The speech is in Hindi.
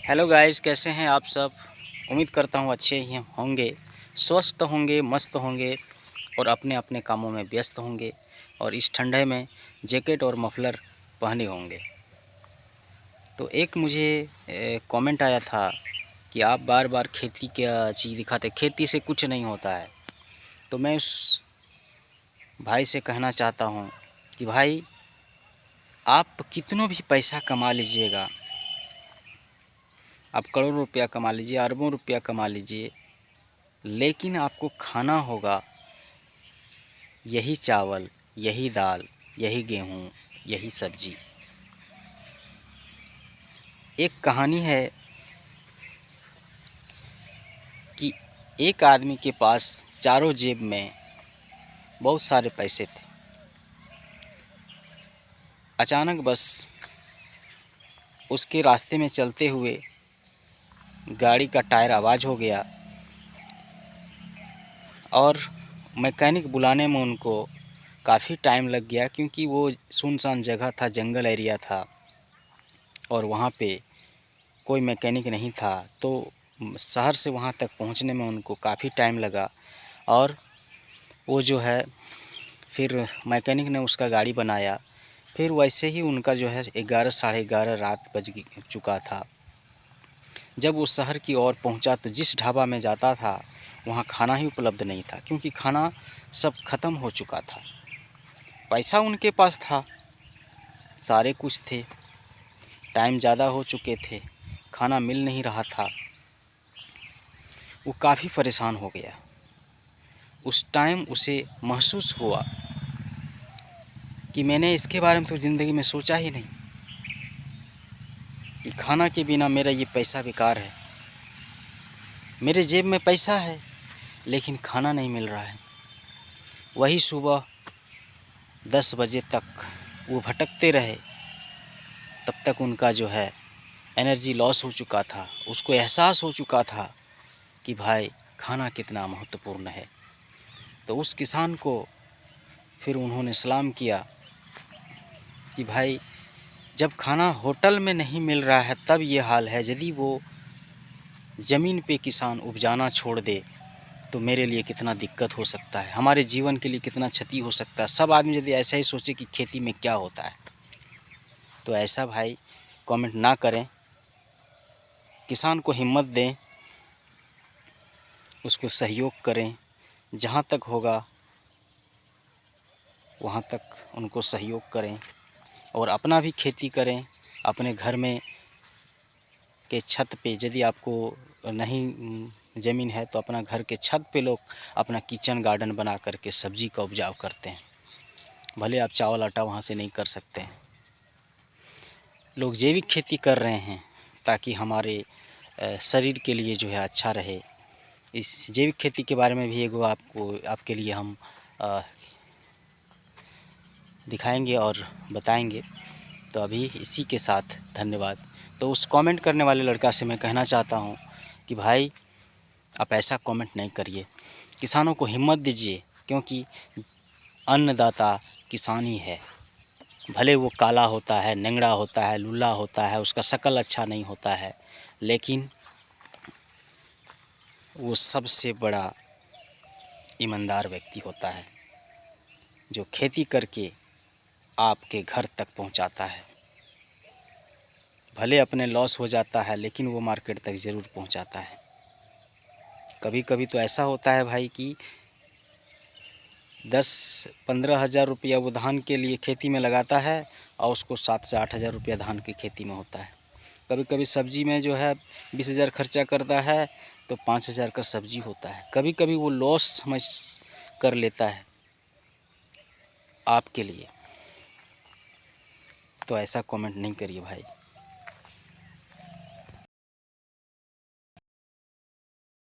हेलो गाइस, कैसे हैं आप सब। उम्मीद करता हूँ अच्छे ही होंगे, स्वस्थ होंगे, मस्त होंगे और अपने अपने कामों में व्यस्त होंगे और इस ठंडे में जैकेट और मफलर पहने होंगे। तो एक मुझे कमेंट आया था कि आप बार बार खेती का चीज़ दिखाते, खेती से कुछ नहीं होता है। तो मैं उस भाई से कहना चाहता हूँ कि भाई, आप कितनों भी पैसा कमा लीजिएगा, आप करोड़ों रुपया कमा लीजिए, अरबों रुपया कमा लीजिए, लेकिन आपको खाना होगा यही चावल, यही दाल, यही गेहूँ, यही सब्जी। एक कहानी है कि एक आदमी के पास चारों जेब में बहुत सारे पैसे थे। अचानक बस उसके रास्ते में चलते हुए गाड़ी का टायर आवाज़ हो गया और मैकेनिक बुलाने में उनको काफ़ी टाइम लग गया, क्योंकि वो सुनसान जगह था, जंगल एरिया था और वहाँ पे कोई मैकेनिक नहीं था। तो शहर से वहाँ तक पहुँचने में उनको काफ़ी टाइम लगा और वो जो है फिर मैकेनिक ने उसका गाड़ी बनाया। फिर वैसे ही उनका जो है 11 साढ़े 11 रात बज चुका था। जब वो शहर की ओर पहुँचा तो जिस ढाबा में जाता था वहाँ खाना ही उपलब्ध नहीं था, क्योंकि खाना सब ख़त्म हो चुका था। पैसा उनके पास था, सारे कुछ थे, टाइम ज़्यादा हो चुके थे, खाना मिल नहीं रहा था। वो काफ़ी परेशान हो गया। उस टाइम उसे महसूस हुआ कि मैंने इसके बारे में तो ज़िंदगी में सोचा ही नहीं कि खाना के बिना मेरा ये पैसा बेकार है। मेरे जेब में पैसा है लेकिन खाना नहीं मिल रहा है। वही सुबह 10 बजे तक वो भटकते रहे, तब तक उनका जो है एनर्जी लॉस हो चुका था। उसको एहसास हो चुका था कि भाई खाना कितना महत्वपूर्ण है। तो उस किसान को फिर उन्होंने सलाम किया कि भाई, जब खाना होटल में नहीं मिल रहा है तब ये हाल है, यदि वो ज़मीन पे किसान उपजाना छोड़ दे तो मेरे लिए कितना दिक्कत हो सकता है, हमारे जीवन के लिए कितना क्षति हो सकता है। सब आदमी यदि ऐसा ही सोचे कि खेती में क्या होता है, तो ऐसा भाई कमेंट ना करें। किसान को हिम्मत दें, उसको सहयोग करें, जहाँ तक होगा वहाँ तक उनको सहयोग करें और अपना भी खेती करें। अपने घर में के छत पे, यदि आपको नहीं ज़मीन है तो अपना घर के छत पे लोग अपना किचन गार्डन बना करके सब्ज़ी का उपजाव करते हैं। भले आप चावल आटा वहाँ से नहीं कर सकते हैं, लोग जैविक खेती कर रहे हैं ताकि हमारे शरीर के लिए जो है अच्छा रहे। इस जैविक खेती के बारे में भी एगो आपके लिए हम दिखाएंगे और बताएंगे। तो अभी इसी के साथ धन्यवाद। तो उस कमेंट करने वाले लड़का से मैं कहना चाहता हूँ कि भाई, आप ऐसा कमेंट नहीं करिए, किसानों को हिम्मत दीजिए, क्योंकि अन्नदाता किसान ही है। भले वो काला होता है, नेंगड़ा होता है, लुल्ला होता है, उसका शक्ल अच्छा नहीं होता है, लेकिन वो सबसे बड़ा ईमानदार व्यक्ति होता है जो खेती करके आपके घर तक पहुंचाता है। भले अपने लॉस हो जाता है लेकिन वो मार्केट तक ज़रूर पहुंचाता है। कभी कभी तो ऐसा होता है भाई कि 10-15 हज़ार रुपया वो धान के लिए खेती में लगाता है और उसको 7 से 8 हज़ार रुपया धान की खेती में होता है। कभी कभी सब्ज़ी में जो है 20 हज़ार खर्चा करता है तो 5 हज़ार का सब्ज़ी होता है। कभी कभी वो लॉस समझ कर लेता है आपके लिए। तो ऐसा कमेंट नहीं करिए भाई।